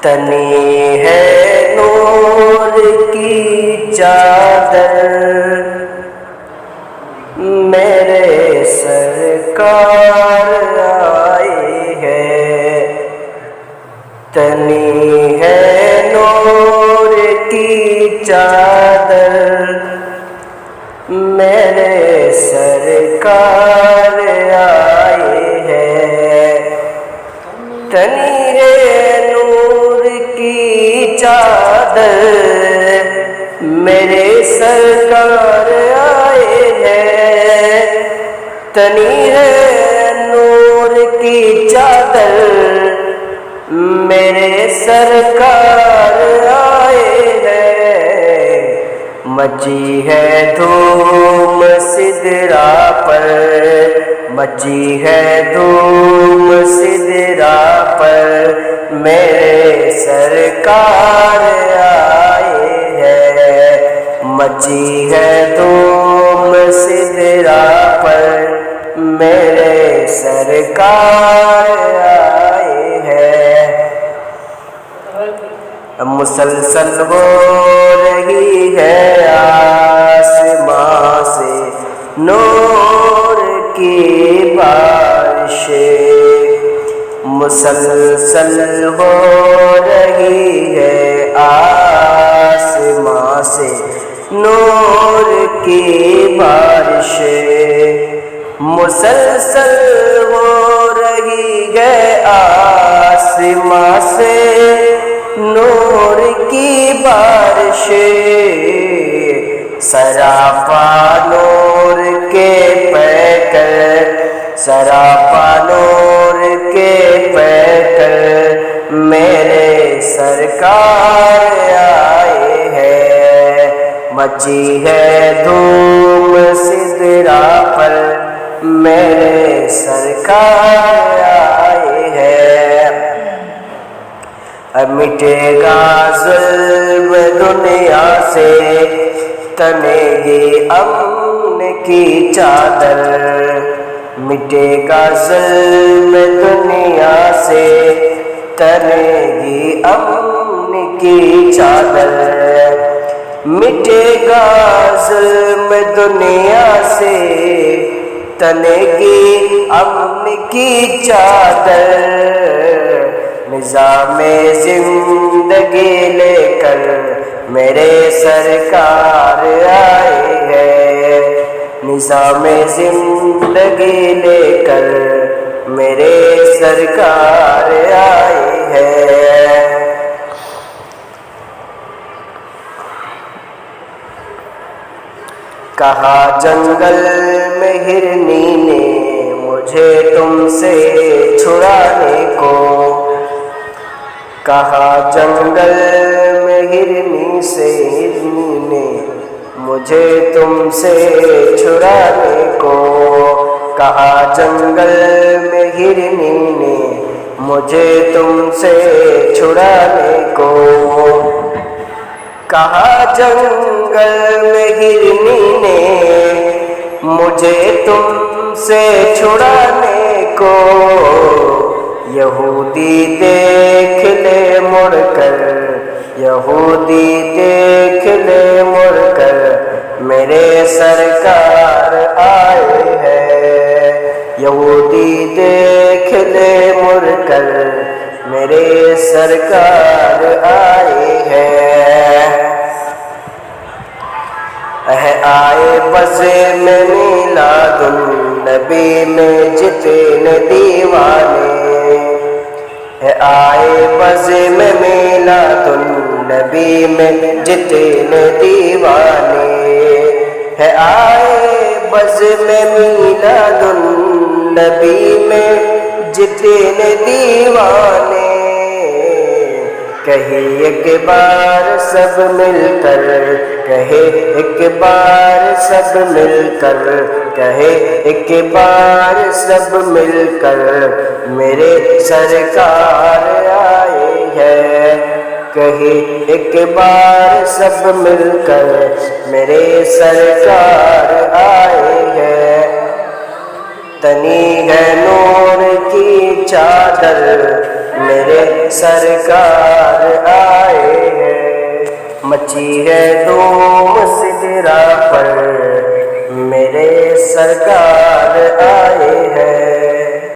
تنی ہے نور کی چادر میرے سرکار آئے ہے، تنی ہے نور کی چادر میرے سرکار آئے ہے، تنی ہے نور کی چادر میرے سرکار آئے ہے، تنی ہے نور کی چادر میرے سرکار آئے ہے، مچی ہے دھوم سدرا پر، مچی ہے دھوم سدرا پر میرے سرکار آئے ہے، مچی ہے دھوم سدرا پر میرے سرکار آئے ہے، مسلسل ہو رہی ہے آسمان سے نور کی بارشیں، مسلسل ہو رہی ہے آسمان سے نور کی بارشیں، مسلسل ہو رہی ہے آسمان سے نور کی بارشیں، سراپا نور کے پیکر، سراپا نور کے پیکر میرے سرکار آئے ہے، مچی ہے دھوم سدرا پر میرے سرکار آئے ہے، اب مٹے گا ظلم دنیا سے تنے گی امن کی چادر، مٹے گا ظلم دنیا سے تنے گی امن کی چادر، مٹے گا ظلم دنیا سے تنے گی امن کی چادر، نظام زندگی لے کر میرے سرکار آئے ہے، نظام زندگی لے کر میرے سرکار آئے ہے، کہا جنگل میں ہرنی نے مجھے تم سے چھڑانے کو، کہا جنگل میں ہرنی نے مجھے تم سے چھڑانے کو، کہا جنگل میں ہرنی نے مجھے تم سے چھڑانے کو، کہا جنگل میں ہرنی نے مجھے تم سے چھڑانے کو، یہودی دیکھ لے مڑ کر، یہودی دیکھ لے مڑ کر میرے سرکار آئے ہے، یہودی دیکھ لے مڑ کر میرے سرکار آئے ہے، آئے بزے میں میلاد النبی میں جتنے دیوانے، آئے بزے میں میلاد النبی میں جتنے دیوانے، آئے بزے میں میلاد النبی میں جتنے دیوانے، کہے ایک بار سب مل کر، کہے ایک بار سب مل کر، کہے ایک بار سب مل کر میرے سرکار آئے ہے، کہے ایک بار سب مل کر میرے سرکار آئے ہے، تنی ہے نور کی چادر میرے سرکار مچی ہے دھوم سدرا پر، میرے سرکار آئے ہیں۔